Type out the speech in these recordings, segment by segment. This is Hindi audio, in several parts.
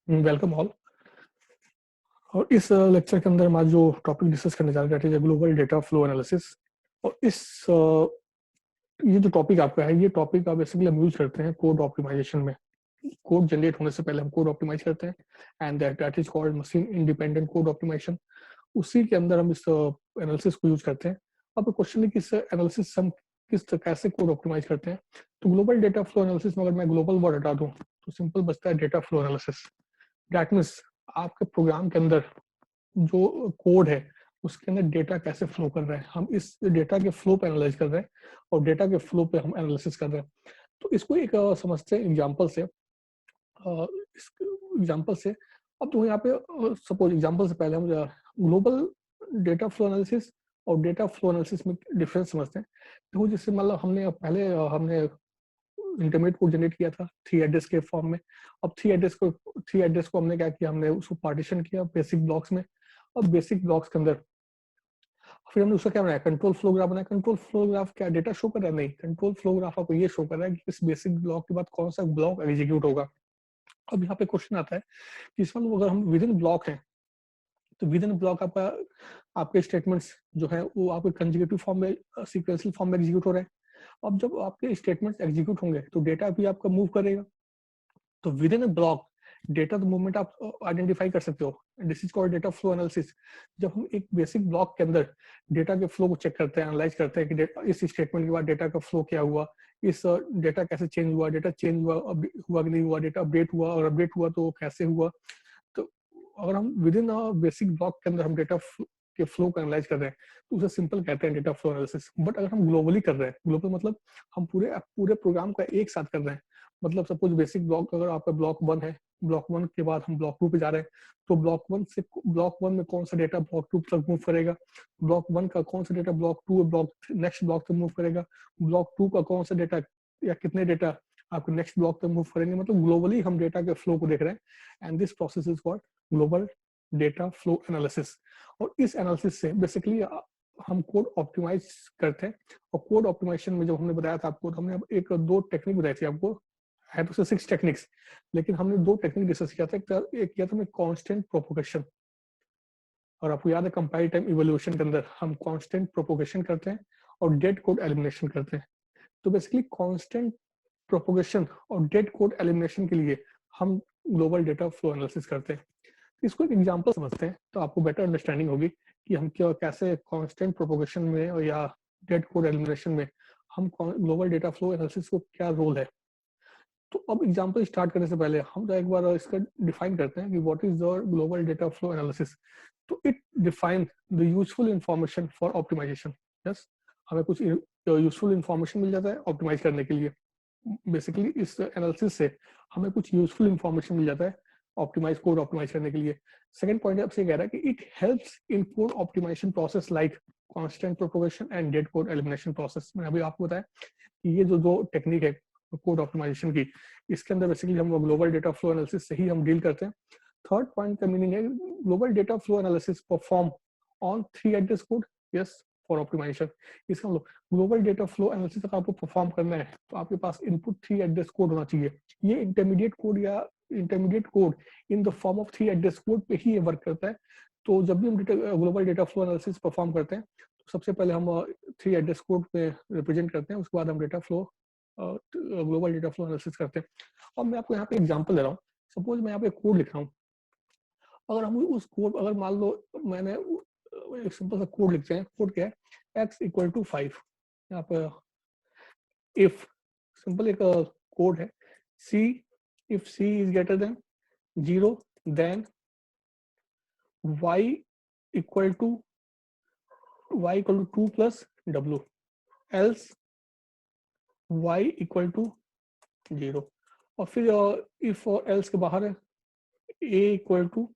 Welcome all. और इस लेक्चर के अंदर हम आज जो टॉपिक डिस्कस करने जा रहे हैं ग्लोबल डेटा फ्लो एनालिसिस। और ये जो टॉपिक आपका है, ये टॉपिक आप बेसिकली हम यूज करते हैं कोड ऑप्टिमाइजेशन में। कोड जनरेट होने से पहले हम कोड ऑप्टिमाइज करते हैं and that is called machine independent code optimisation. उसी के अंदर हम इस एनालिसिस को यूज करते हैं। अब क्वेश्चन है कि इस एनालिसिस हम कैसे कोड ऑप्टिमाइज करते हैं। तो ग्लोबल डेटा फ्लो एनालिसिस में अगर मैं ग्लोबल वर्ड हटा दूं तो सिंपल बचता है data flow analysis. That means आपके प्रोग्राम के अंदर जो कोड है उसके अंदर डेटा कैसे फ्लो कर रहा है, हम इस डेटा के फ्लो पे एनालाइज कर रहे हैं और डेटा के फ्लो पे हम एनालिसिस कर रहे हैं। तो इसको एक समझते हैं एग्जांपल से। इस एग्जांपल से अब तो यहाँ पे सपोज एग्जांपल से पहले हम ग्लोबल डेटा फ्लो एनालिसिस और डेटा फ्लो एनालिसिस में डिफरेंस समझते हैं। तो जैसे मतलब हमने इंटरमीडिएट कोड जनरेट किया था 3 एड्रेस के फॉर्म में। अब 3 एड्रेस को हमने क्या किया, हमने उसको पार्टीशन किया बेसिक ब्लॉक्स में। अब बेसिक ब्लॉक्स के अंदर फिर हमने उसका क्या बनाया, कंट्रोल फ्लो ग्राफ बनाया। कंट्रोल फ्लो ग्राफ क्या डेटा शो कर रहा है? नहीं, कंट्रोल फ्लो ग्राफ आपको ये शो कर रहा है कि इस बेसिक ब्लॉक के बाद कौन सा ब्लॉक एग्जीक्यूट होगा। अब यहाँ पे क्वेश्चन आता है कि इस वाले अगर हम विद इन ब्लॉक है तो विद इन ब्लॉक आपके स्टेटमेंट्स जो है वो आपके कंजुगेटिव फॉर्म में सीक्वेंशियल फॉर्म में एग्जीक्यूट हो रहे हैं। अब जब आपके स्टेटमेंट्स एग्जीक्यूट होंगे तो डेटा भी आपका मूव करेगा। तो with in block data the movement आप आइडेंटिफाई कर सकते हो। This is called data flow analysis. जब हम एक बेसिक ब्लॉक के अंदर डेटा के फ्लो को चेक करते हैं, एनालाइज करते हैं कि इस स्टेटमेंट के बाद डेटा का फ्लो क्या हुआ, इस डेटा कैसे चेंज हुआ, डेटा चेंज हुआ कि नहीं हुआ, डेटा अपडेट हुआ और अपडेट हुआ तो कैसे हुआ। तो अगर हम विद इन बेसिक ब्लॉक के अंदर हम डेटा के फ्लो को एनालाइज कर रहे हैं तो उसे सिंपल कहते हैं डेटा फ्लो एनालिसिस। बट अगर हम ग्लोबली कर रहे हैं, ग्लोबल मतलब हम पूरे पूरे प्रोग्राम का एक साथ कर रहे हैं। मतलब सपोज बेसिक ब्लॉक अगर आपका ब्लॉक 1 है, ब्लॉक 1 के बाद हम ब्लॉक 2 पे जा रहे हैं, तो ब्लॉक 1 में कौन सा डेटा ब्लॉक 2 तक मूव करेगा, ब्लॉक 1 का कौन सा data block 2 block next block तक मूव करेगा, ब्लॉक 2 का कौन सा डेटा या कितने डेटा आपको नेक्स्ट ब्लॉक तक मूव करेंगे। मतलब ग्लोबली हम डेटा के फ्लो को देख रहे हैं and this process is called global data flow analysis. और इस एनालिसिस से बेसिकली हम कोड ऑप्टिमाइज करते हैं। और कोड ऑप्टिमाइजेशन में जब हमने बताया था आपको, तो हमने एक दो टेक्निक बताई थी आपको, है तो 6 टेक्निक्स, लेकिन हमने 2 टेक्निक डिस्कस किया था। एक किया था हमने कांस्टेंट प्रोपोगेशन, और आपको याद है कंपाइल टाइम इवोल्यूशन के अंदर हम कांस्टेंट प्रोपोगेशन करते हैं और डेड कोड एलिमिनेशन करते हैं। तो बेसिकली कांस्टेंट प्रोपोगेशन और डेड कोड एलिमिनेशन के लिए हम ग्लोबल डेटा फ्लो एनालिसिस करते हैं। इसको एक एग्जांपल समझते हैं तो आपको बेटर अंडरस्टैंडिंग होगी कि हम क्या कैसे कांस्टेंट प्रोपोगेशन में या डेड कोड एलिमिनेशन में हम ग्लोबल डेटा फ्लो एनालिसिस को क्या रोल है। तो अब एग्जांपल स्टार्ट करने से पहले हम एक बार इसका डिफाइन करते हैं कि what is the global data flow analysis. तो it define the useful information for optimisation. Yes, हमें कुछ यूजफुल इंफॉर्मेशन मिल जाता है ऑप्टिमाइज करने के लिए। बेसिकली इस एनालिसिस से हमें कुछ यूजफुल इंफॉर्मेशन मिल जाता है ऑप्टिमाइज कोड ऑप्टिमाइज करने के लिए। सेकंड पॉइंट आपसे कह रहा है कि it helps in code optimisation process like constant propagation and dead code elimination process. मैंने अभी आपको बताया कि ये जो दो टेक्निक है कोड ऑप्टिमाइजेशन की, इसके अंदर बेसिकली हम ग्लोबल डेटा फ्लो एनालिसिस से ही हम डील करते हैं। थर्ड पॉइंट का मीनिंग है global data flow analysis perform on 3 address code. Yes, for optimisation. इसका मतलब ग्लोबल डेटा फ्लो एनालिसिस अगर आपको परफॉर्म करना है तो आपके पास इनपुट 3 एड्रेस कोड होना चाहिए। ये intermediate code in the form of 3 address code पे ही ये वर्क करता है। तो जब भी हम global data flow analysis perform करते हैं तो सबसे पहले हम 3 एड्रेस कोड पे रिप्रेजेंट करते हैं, उसके बाद हम data flow global data flow analysis करते हैं। अब मैं आपको यहाँ पे एग्जांपल दे रहा हूँ। सपोज मैं यहाँ पे कोड लिख रहा हूँ। अगर हम उस कोड अगर मान लो मैंने एक सिंपल सा कोड लिखते हैं। कोड क्या है, x इक्वल टू 5। यहाँ पे इफ सिंपल एक कोड है, c if c is greater than 0 then y equal to 2 plus w, else y equal to 0। और फिर इफ एल्स के बाहर है a equal to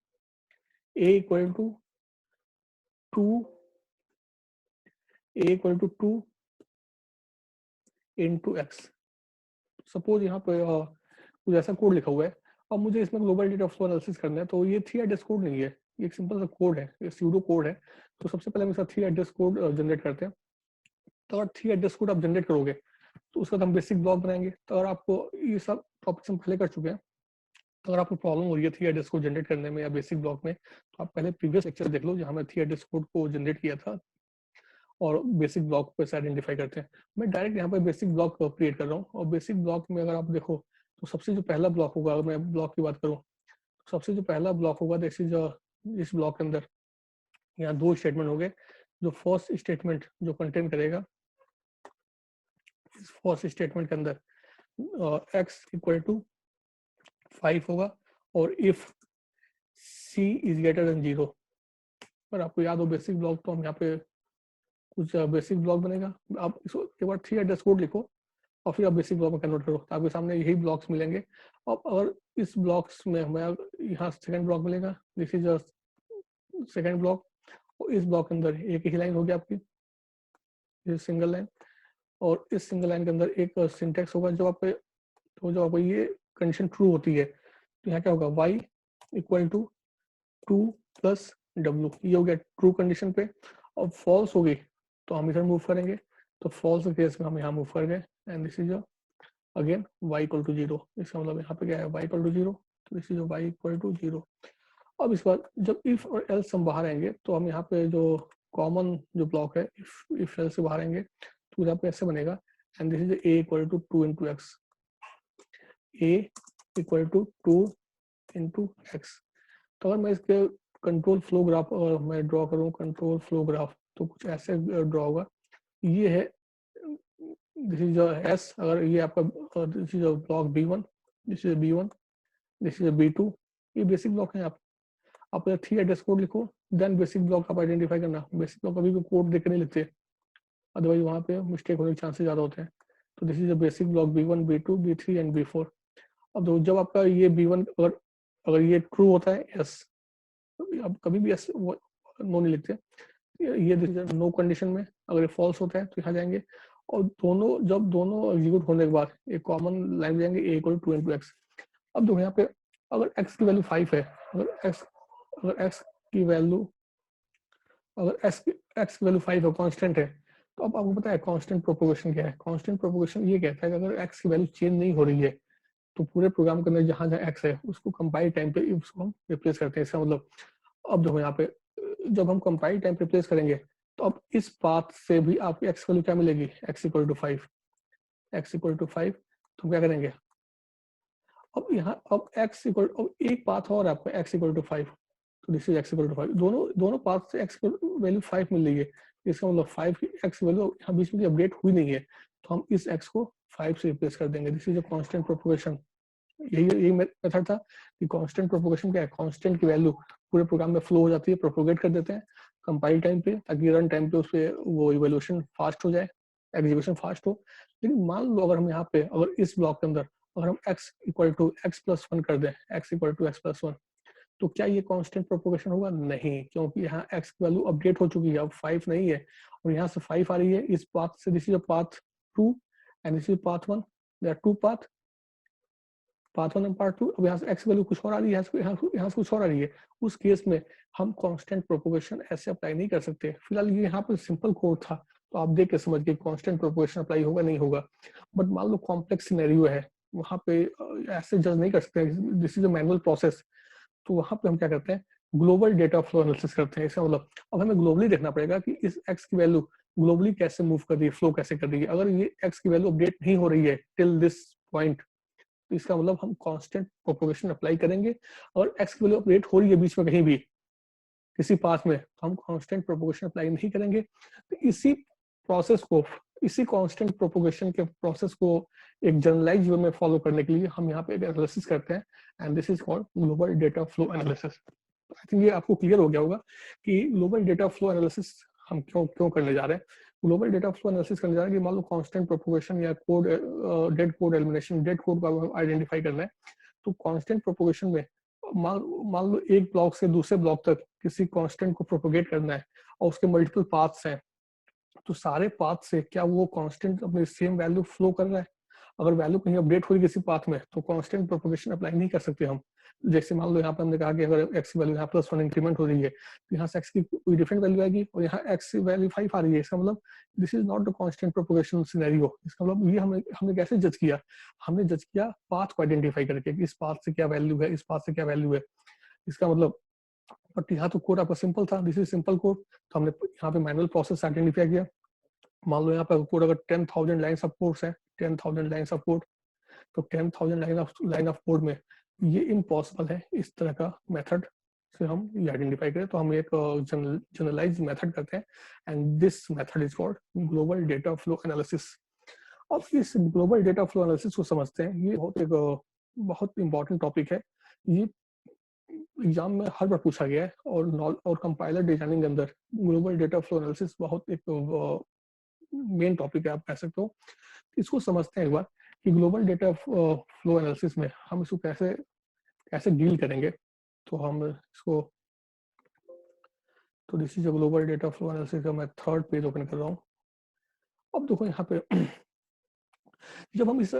2 into x. Suppose यहाँ पे कुछ ऐसा कोड लिखा हुआ है। अब मुझे इसमें ग्लोबल डेटा फ्लो एनालिसिस करना है, तो ये 3 एड्रेस कोड नहीं है, ये एक सिंपल सा कोड है, ये सूडो कोड है। तो सबसे पहले हम इसका 3 एड्रेस कोड जनरेट करते हैं। तो अगर 3 एड्रेस कोड आप जनरेट करोगे तो उसका हम बेसिक ब्लॉक बनाएंगे। तो अगर आपको ये सब टॉपिक्स हम पहले कर चुके हैं, तो अगर आपको प्रॉब्लम हो रही है 3 एड्रेस को जनरेट करने में या बेसिक ब्लॉक में, तो आप पहले प्रीवियस लेक्चर देख लो जहाँ मैं 3 एड्रेस कोड को जनरेट किया था और बेसिक ब्लॉक पे से आइडेंटिफाई करते हैं। मैं डायरेक्ट यहाँ पे बेसिक ब्लॉक क्रिएट कर रहा हूँ और बेसिक ब्लॉक में अगर आप देखो तो सबसे जो पहला ब्लॉक होगा, अगर मैं ब्लॉक की बात करूँ, सबसे जो पहला ब्लॉक होगा दिस इज इस ब्लॉक के अंदर यहाँ 2 स्टेटमेंट हो गए। जो फर्स्ट स्टेटमेंट जो कंटेन करेगा, इस फर्स्ट स्टेटमेंट के अंदर एक्स इक्वल टू 5 होगा और if C is greater than 0। पर आपको याद हो बेसिक ब्लॉक, तो हम यहाँ पे कुछ बेसिक ब्लॉक बनेगा। आप इसको एक बार 3 एड्रेस कोड लिखो और फिर आप बेसिक ब्लॉक में कन्वर्ट करो, तो आपके सामने यही ब्लॉक्स मिलेंगे। अब अगर इस ब्लॉक्स में हमें यहाँ सेकंड ब्लॉक मिलेगा, दिस इज सेकंड ब्लॉक, और इस ब्लॉक के अंदर एक ही लाइन होगी आपकी, ये सिंगल लाइन, और इस सिंगल लाइन के अंदर एक सिंटेक्स होगा। जब आपको तो जब आपको ये कंडीशन ट्रू होती है तो यहाँ क्या होगा, y equal to 2 plus w, ये हो गया ट्रू कंडीशन पे। अब फॉल्स होगी तो हम इधर मूव करेंगे, तो फॉल्स केस में हम यहाँ मूव कर गए and this is again y equal to 0। इसका मतलब यहाँ पे क्या है, y इक्वल टू 0, तो this is y equal to 0। अब इसके बाद जब इफ और एल्स हम बाहर आएंगे तो हम यहाँ पे जो कॉमन जो ब्लॉक है इफ एल्स से बाहर आएंगे तो यहाँ पे ऐसे बनेगा and this is a equal to 2 into x, a equal to 2 into x. तो अगर मैं इसके कंट्रोल फ्लो ग्राफ और मैं ड्रॉ करूँ कंट्रोल फ्लो ग्राफ, तो कुछ ऐसे ड्रॉ होगा। ये है दिस इज एस, अगर ये आपका this is block B1, this is B1, this is B2, ये बेसिक ब्लॉक है। आप 3 एड्रेस कोड लिखो, देन बेसिक ब्लॉक आप आइडेंटिफाई करना। बेसिक ब्लॉक कभी भी कोड देख के नहीं लिखते, अदरवाइज वहाँ पे मिस्टेक होने के चांसेस ज़्यादा होते हैं। तो this is a basic block B1, B2, B3 and B4। अब तो जब आपका ये B1 अगर ये ट्रू होता है एस, अब कभी भी एस नो नहीं लिखते, ये नो कंडीशन में अगर ये फॉल्स होता है तो यहाँ जाएंगे और जब दोनों एग्जीक्यूट होने के बाद एक कॉमन लाइन जाएंगे a equal to 2 into x. अब देखो यहाँ पे अगर x की वैल्यू 5 है, अगर x की वैल्यू अगर x की वैल्यू 5 है, कांस्टेंट है, तो अब आपको पता है कांस्टेंट प्रोपोगेशन क्या है। कांस्टेंट प्रोपोगेशन ये कहता है कि अगर x की वैल्यू चेंज नहीं हो रही है तो पूरे प्रोग्राम के अंदर जहां जहां x है उसको कंपाइल टाइम पे उसको हम रिप्लेस करते हैं। इसका मतलब अब देखो यहाँ पे जब हम कंपाइल टाइम पे रिप्लेस करेंगे तो अब इस पाथ से भी आपकी x वैल्यू क्या मिलेगी, x equal to 5, x equal to 5। तो क्या करेंगे, अब यहाँ अब x इक्वल अब एक पाथ और आपको x इक्वल टू 5, तो this is x equal to 5। दोनों पाथ से x वैल्यू 5 मिल रही है, इसका मतलब 5 की x वैल्यू यहाँ बीच में अपडेट हुई नहीं है, तो हम इस x को 5 से रिप्लेस कर देंगे। This is a constant propagation. यही मेथड था कि कांस्टेंट प्रोपोगेशन क्या है, कांस्टेंट की वैल्यू पूरे प्रोग्राम में फ्लो हो जाती है, प्रोपोगेट कर देते हैं कंपाइल टाइम पे, ताकि रन टाइम पे उस पर वो इवोल्यूशन फास्ट हो जाए, एग्जीक्यूशन फास्ट हो। लेकिन मान लो अगर हम यहाँ पे अगर इस ब्लॉक के अंदर अगर हम x equal to x plus 1 कर दें, x equal to x plus 1, तो क्या ये कांस्टेंट प्रोपोगेशन होगा? नहीं, क्योंकि यहाँ x की वैल्यू अपडेट हो चुकी है, अब 5 नहीं है और यहाँ से 5 आ रही है इस पाथ से। This is path 2 and this is path 1, there are two path 1 and part 2। अब यहाँ से x वैल्यू कुछ और आ रही है, यहाँ से कुछ और आ रही है। उस केस में हम कांस्टेंट प्रोपोगेशन ऐसे अप्लाई नहीं कर सकते। फिलहाल ये यहाँ पर सिंपल कोड था तो आप देख के समझ गए कांस्टेंट प्रोपोगेशन अप्लाई होगा नहीं होगा। बट मान लो कॉम्प्लेक्स सिनेरियो है, वहाँ पे ऐसे जज नहीं कर सकते, this is a manual process. तो वहाँ पे हम क्या करते हैं, ग्लोबल डेटा फ्लो एनालिसिस करते हैं। इसका मतलब अब हमें ग्लोबली देखना पड़ेगा कि इस x की वैल्यू ग्लोबली कैसे मूव कर रही है, फ्लो कैसे कर रही है। अगर ये x की वैल्यू अपडेट नहीं हो रही है टिल दिस पॉइंट, तो इसका मतलब हम कांस्टेंट प्रोपोगेशन अप्लाई करेंगे। और x की वैल्यू अपडेट हो रही है बीच में कहीं भी किसी पाथ में, तो हम कांस्टेंट प्रोपोगेशन अप्लाई नहीं करेंगे। तो इसी कांस्टेंट प्रोपोगेशन के प्रोसेस को एक जनरलाइज वे में फॉलो करने के लिए हम यहाँ पे एक एनालिसिस करते हैं and this is called global data flow analysis. I think ये आपको क्लियर हो गया होगा कि ग्लोबल डेटा फ्लो एनालिसिस हम क्यों क्यों करने जा रहे हैं। ग्लोबल डेटा फ्लो एनालिसिस करने जा रहे हैं कि मान लो कांस्टेंट प्रोपोगेशन या code dead code elimination, dead code को आइडेंटिफाई करना है। तो कांस्टेंट प्रोपोगेशन में मान लो एक ब्लॉक से दूसरे ब्लॉक तक किसी कांस्टेंट को प्रोपोगेट करना है और उसके मल्टीपल पाथ्स हैं, तो सारे पाथ से क्या वो कांस्टेंट अपने सेम वैल्यू फ्लो कर रहा है। अगर वैल्यू कहीं अपडेट हुई किसी पाथ में तो कांस्टेंट प्रोपोगेशन अप्लाई नहीं कर सकते हम। जैसे मान लो यहाँ पे हमने कहा कि अगर x की वैल्यू यहाँ +1 इंक्रीमेंट हो रही है तो यहाँ से x की कोई डिफरेंट वैल्यू आएगी और यहाँ x की वैल्यू 5 आ रही है, इसका मतलब this is not the constant propagation scenario. इसका मतलब ये हमने कैसे जज किया, हमने जज किया पाथ को आइडेंटिफाई करके कि इस पाथ से क्या वैल्यू है, इस पाथ से क्या वैल्यू है, इसका मतलब। बट यहाँ तो कोड आपका सिंपल था, दिस इज सिंपल कोड, तो हमने यहाँ पे मैनुअल प्रोसेस आइडेंटिफाई किया। मान लो यहाँ पे कोड अगर 10,000 लाइन्स ऑफ कोड है, 10,000 लाइन्स ऑफ कोड, तो 10,000 लाइन ऑफ कोड में ये इम्पॉसिबल है इस तरह का मेथड से हम ये आइडेंटिफाई करें। तो हम एक जनरलाइज मेथड करते हैं and this method is called global data flow analysis. अब इस ग्लोबल डेटा फ्लो एनालिसिस को समझते हैं, ये बहुत इंपॉर्टेंट टॉपिक है। ये एग्जाम में हर बार पूछा गया है और कंपाइलर डिजाइनिंग के अंदर ग्लोबल डेटा फ्लो एनालिसिस बहुत एक मेन टॉपिक है, आप कह सकते हो। इसको समझते हैं एक बार कि ग्लोबल डेटा फ्लो एनालिसिस में हम इसको कैसे कैसे डील करेंगे। तो हम इसको, तो this is global data flow analysis का मैं 3rd पेज ओपन कर रहा हूँ। अब देखो यहाँ पे जब हम इस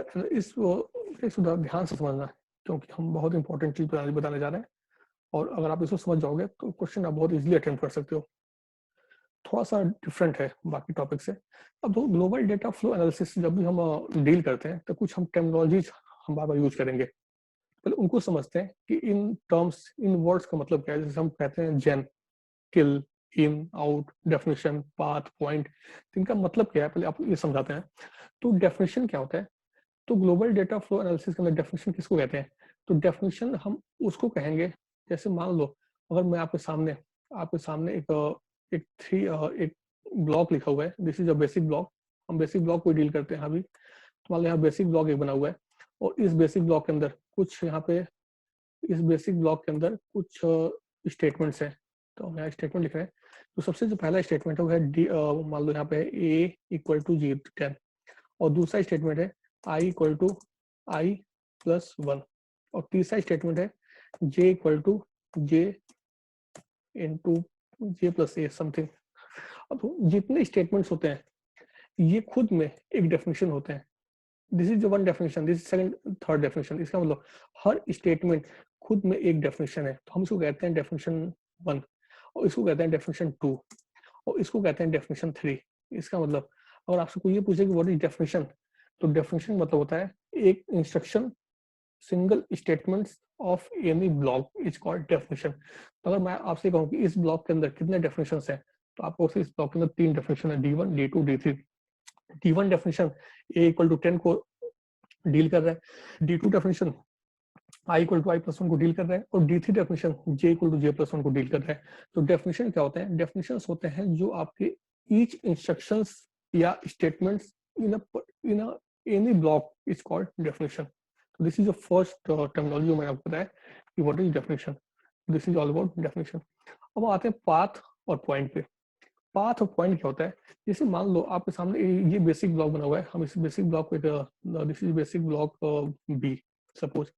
ध्यान से समझना है क्योंकि हम बहुत इंपॉर्टेंट चीज बताने जा रहे हैं और अगर आप इसको समझ जाओगे तो क्वेश्चन आप बहुत इजीली अटेम्प्ट कर सकते हो। थोड़ा सा डिफरेंट है बाकी टॉपिक से। अब तो ग्लोबल डेटा फ्लो एनालिसिस जब भी हम डील करते हैं तो कुछ हम टेक्नोलॉजीज हम बार बार यूज करेंगे, पहले उनको समझते हैं कि इन टर्म्स, इन वर्ड्स का मतलब क्या है। जैसे हम कहते हैं जेन, किल, इन, आउट, डेफिनेशन, पाथ, पॉइंट, इनका मतलब क्या है पहले आप ये समझाते हैं। तो डेफिनेशन क्या होता है, तो ग्लोबल डेटा फ्लो एनालिसिस के अंदर डेफिनेशन किसको कहते हैं, तो डेफिनेशन हम उसको कहेंगे। जैसे मान लो अगर मैं आपके सामने एक ब्लॉक लिखा हुआ है, this is a basic block, हम बेसिक ब्लॉक को डील करते हैं अभी। तो मान लो यहाँ बेसिक ब्लॉक एक बना हुआ है और इस बेसिक ब्लॉक के अंदर कुछ इस बेसिक ब्लॉक के अंदर कुछ स्टेटमेंट्स हैं। तो हम यहाँ स्टेटमेंट लिख रहे हैं। तो सबसे जो पहला स्टेटमेंट है वो है मान लो यहाँ पे a इक्वल टू 10 और दूसरा स्टेटमेंट है i इक्वल टू i+1 और तीसरा स्टेटमेंट है j equal to j into j+a something. अब जितने स्टेटमेंट्स होते हैं ये खुद में एक डेफिनेशन होते हैं। This is one definition, this is second, third definition. इसका मतलब हर स्टेटमेंट खुद में एक डेफिनेशन है। तो हम इसको कहते हैं डेफिनेशन 1 और इसको कहते हैं डेफिनेशन 2 और इसको कहते हैं डेफिनेशन 3। इसका मतलब अगर आपसे कोई ये पूछे कि व्हाट इज डेफिनेशन, तो डेफिनेशन मतलब होता है एक instruction, single statements of any block is called definition. तो अगर मैं आपसे कहूँ कि इस ब्लॉक के अंदर कितने डेफिनेशंस हैं, तो आपको इस ब्लॉक के अंदर 3 डेफिनेशन है, D1, D2, D3। D1 definition a equal to 10 को डील कर रहा है, D2 definition i equal to i+1 को डील कर रहा है और D3 definition j equal to j+1 को डील कर रहा है। तो डेफिनेशन क्या होते हैं, डेफिनेशंस होते हैं जो आपके ईच इंस्ट्रक्शंस या statements in a any block is called definition. तो this is the first terminology मैंने आपको बताया कि what is definition. This is all about definition. अब आते हैं पाथ और पॉइंट पे। पाथ और पॉइंट क्या होता है, जैसे मान लो आपके सामने ये बेसिक ब्लॉक बना हुआ है, हम इस बेसिक ब्लॉक को this is basic block B, suppose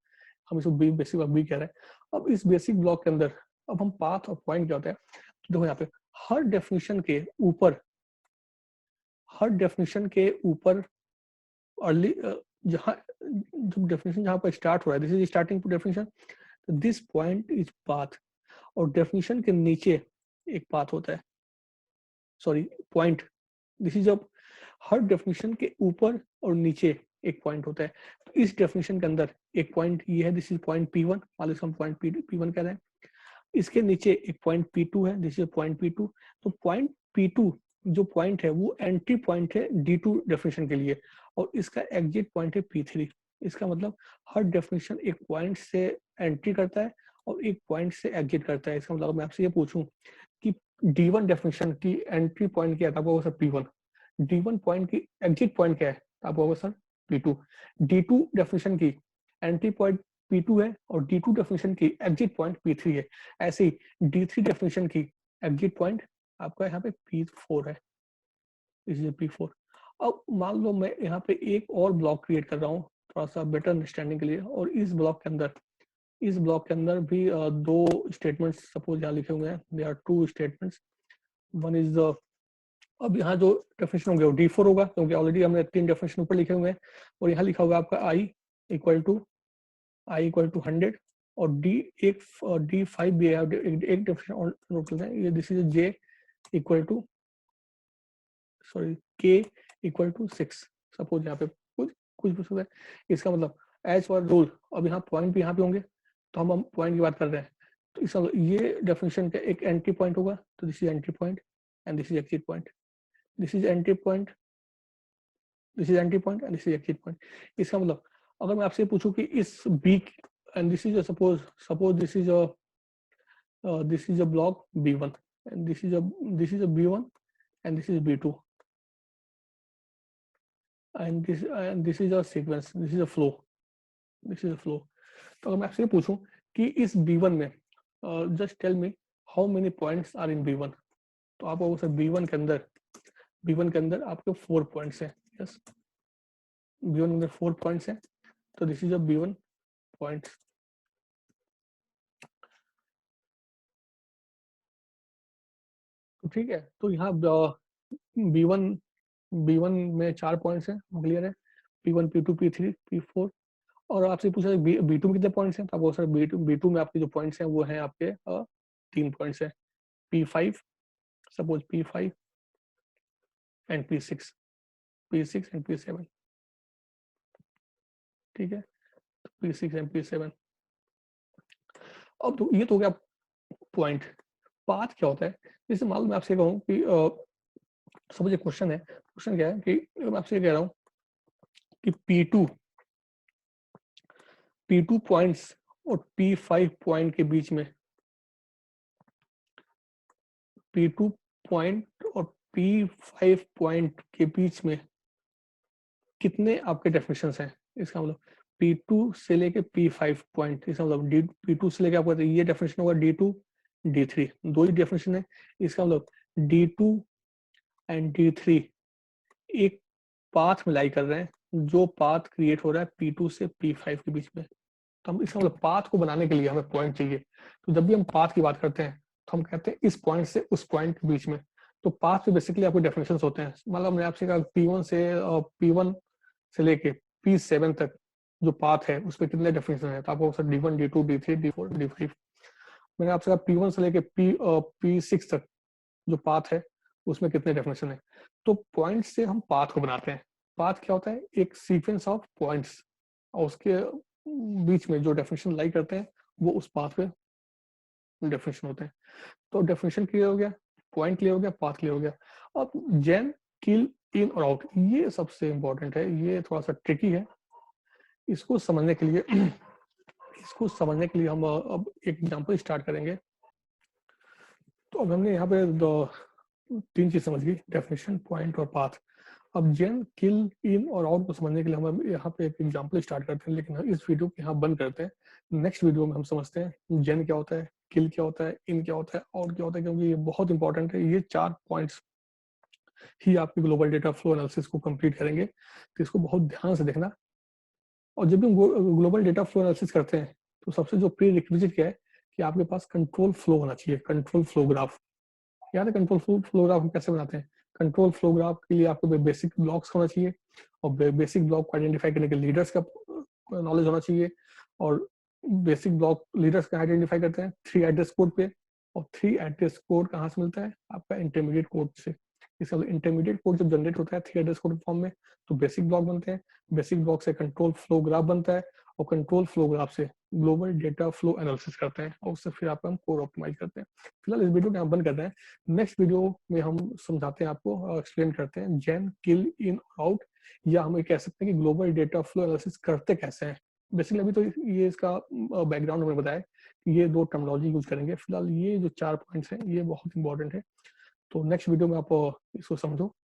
हम इसको बी बेसिक ब्लॉक बी कह रहे हैं। अब इस बेसिक ब्लॉक के अंदर अब हम पाथ और पॉइंट क्या होता है, तो देखो यहाँ पे हर डेफिनेशन के ऊपर अर्ली जहाँ जब डेफिनेशन जहाँ पर स्टार्ट हो रहा है, this is starting definition, this point is path. और डेफिनेशन के नीचे एक पाथ होता है, सॉरी पॉइंट। दिस इज जब हर डेफिनेशन के ऊपर और नीचे एक पॉइंट होता है। तो इस डेफिनेशन के अंदर एक पॉइंट ये है, दिस इज पॉइंट P1, मान लो हम पॉइंट P1 कह रहे हैं। इसके नीचे एक पॉइंट P2 है, दिस इज पॉइंट P2। तो पॉइंट P2 जो पॉइंट है वो एंट्री पॉइंट है D2 डेफिनेशन के लिए और इसका एग्जिट पॉइंट है P3। इसका मतलब हर डेफिनेशन एक पॉइंट से एंट्री करता है और एक पॉइंट से एग्जिट करता है। इसका मतलब मैं आपसे ये पूछूं कि D1 डेफिनेशन की एंट्री पॉइंट क्या है, आपको सर P1। D1 पॉइंट की एग्जिट पॉइंट क्या है, आपको सर P2। D2 डेफिनेशन की एंट्री पॉइंट P2 है और D2 डेफिनेशन की एग्जिट पॉइंट P3 है। ऐसे ही D3 डेफिनेशन की एग्जिट पॉइंट आपका यहाँ पे P4 है, इस P4। अब मान लो मैं यहाँ पे एक और ब्लॉक क्रिएट कर रहा हूँ थोड़ा सा बेटर अंडरस्टैंडिंग के लिए, और इस ब्लॉक के अंदर भी 2 स्टेटमेंट्स सपोज यहाँ लिखे हुए हैं, they are 2 statements. One is the, अब यहाँ जो डेफिनेशन हो गया वो D4 होगा क्योंकि ऑलरेडी हमने 3 डेफिनेशन ऊपर लिखे हुए हैं और यहाँ लिखा हुआ आपका i इक्वल टू 100 और D5 भी है, एक डेफिनेशन और नोट करते हैं, ये this is J equal to K equal to 6, suppose यहाँ पे कुछ कुछ भी सकता है। इसका मतलब एज पर रूल, अब यहाँ पॉइंट भी यहाँ पे होंगे, तो हम पॉइंट की बात कर रहे हैं, तो इसका मतलब ये डेफिनेशन का एक एंट्री पॉइंट होगा, तो this is entry point and this is exit point, this is entry point, this is entry point and this is exit point. इसका मतलब अगर मैं आपसे पूछूं कि इस B and this is suppose this is a block B1 and this is a B1 and this is B2 and this is a sequence, this is a flow, this is a flow। तो अगर मैं आपसे पूछूं कि इस B1 में just tell me how many points are in B1, तो आप वो सर B1 के अंदर आपके 4 पॉइंट्स हैं, यस B1 के अंदर 4 पॉइंट्स हैं, तो this is a B1 points. तो ठीक है, तो यहाँ B1 में 4 पॉइंट्स हैं, क्लियर है, P1 P2 P3 P4। और आपसे पूछा B2 में कितने पॉइंट्स हैं, तो आपको सर B2 में आपके जो पॉइंट्स हैं वो हैं आपके 3 पॉइंट्स हैं, P5 suppose P5 and P6 and P7, ठीक है, P6 एंड P7। अब तो ये तो हो गया पॉइंट। पाथ क्या होता है, जैसे मान लो मैं आपसे कहूँ कि सपोज एक क्वेश्चन है, क्वेश्चन क्या है कि मैं आपसे कह रहा हूँ कि P2 पॉइंट्स और P5 पॉइंट के बीच में, P2 पॉइंट और P5 पॉइंट के बीच में कितने आपके डेफिनेशंस हैं। इसका मतलब P2 से लेके P5 पॉइंट, इसका मतलब P2 से लेके आपका ये डेफिनेशन होगा D2 D3, दो ही डेफिनेशन है। इसका मतलब D2 एंड D3 एक पाथ में लाई कर रहे हैं, जो पाथ क्रिएट हो रहा है P2 से P5 के बीच में। तो हम इसका मतलब पाथ को बनाने के लिए हमें पॉइंट चाहिए, तो जब भी हम पाथ की बात करते हैं तो हम कहते हैं इस पॉइंट से उस पॉइंट के बीच में। तो पाथ पे बेसिकली आपके डेफिनेशंस होते हैं, मतलब मैंने आपसे कहा P1 से लेके P7 तक जो पाथ है उस पर कितने डेफिनेशन है, तो आपको sir D1 D2 D3 D4 D5। मैंने आपसे कहा P1 से लेके P6 तक जो पाथ है उसमें कितने डेफिनेशन है। तो पॉइंट से हम पाथ को बनाते हैं। पाथ क्या होता है, एक सीक्वेंस ऑफ पॉइंट्स, और उसके बीच में जो डेफिनेशन लाई करते हैं वो उस पाथ पे डेफिनेशन होते हैं। तो डेफिनेशन क्लियर हो गया, पॉइंट क्लियर हो गया, पाथ क्लियर हो गया। अब जेन, किल, इन और आउट, ये सबसे इंपॉर्टेंट है, ये थोड़ा सा ट्रिकी है। इसको समझने के लिए हम अब एक एग्जांपल स्टार्ट करेंगे। तो अब हमने यहाँ पे 3 चीज समझ गई, डेफिनेशन, पॉइंट और पाथ। अब जेन, किल, इन और आउट को समझने के लिए हम यहाँ पे एक एग्जांपल स्टार्ट करते हैं, लेकिन इस वीडियो को यहाँ बंद करते हैं। नेक्स्ट वीडियो में हम समझते हैं जेन क्या होता है, किल क्या होता है, इन क्या होता है, आउट क्या होता है, क्योंकि ये बहुत इंपॉर्टेंट है। ये 4 पॉइंट्स ही आपके ग्लोबल डेटा फ्लो एनालिसिस को कंप्लीट करेंगे, तो इसको बहुत ध्यान से देखना। और जब भी हम ग्लोबल डेटा फ्लो एनालिसिस करते हैं तो सबसे जो प्री रिक्विजिट क्या है कि आपके पास कंट्रोल फ्लो होना चाहिए, कंट्रोल फ्लो ग्राफ। याद है कंट्रोल फ्लो ग्राफ हम कैसे बनाते हैं? कंट्रोल फ्लो ग्राफ के लिए आपको बेसिक ब्लॉक्स होना चाहिए, और बेसिक ब्लॉक को आइडेंटिफाई करने के लीडर्स का नॉलेज होना चाहिए। और बेसिक ब्लॉक लीडर्स का आइडेंटिफाई करते हैं 3 एड्रेस कोड पे, और 3 एड्रेस कोड कहाँ से मिलता है? आपका इंटरमीडिएट कोड से। इसका इंटरमीडिएट कोड जब जनरेट होता है 3 एड्रेस कोड फॉर्म में, तो बेसिक ब्लॉक बनते हैं, बेसिक ब्लॉक से कंट्रोल फ्लो ग्राफ बनता है, और कंट्रोल फ्लो ग्राफ से ग्लोबल डेटा फ्लो एनालिसिस करते हैं, और उससे फिर आप हम कोड ऑप्टिमाइज करते हैं। फिलहाल इस वीडियो को यहाँ बंद करते हैं। नेक्स्ट वीडियो में हम समझाते हैं आपको, एक्सप्लेन करते हैं जेन, किल, इन, आउट, या हम ये कह सकते हैं कि ग्लोबल डेटा फ्लो एनालिसिस करते कैसे हैं। बेसिकली अभी तो ये इसका बैकग्राउंड हमने बताया कि ये 2 टर्मिनोलॉजी यूज करेंगे। फिलहाल ये जो 4 पॉइंट्स हैं ये बहुत इंपॉर्टेंट है, तो नेक्स्ट वीडियो में आप इसको समझो।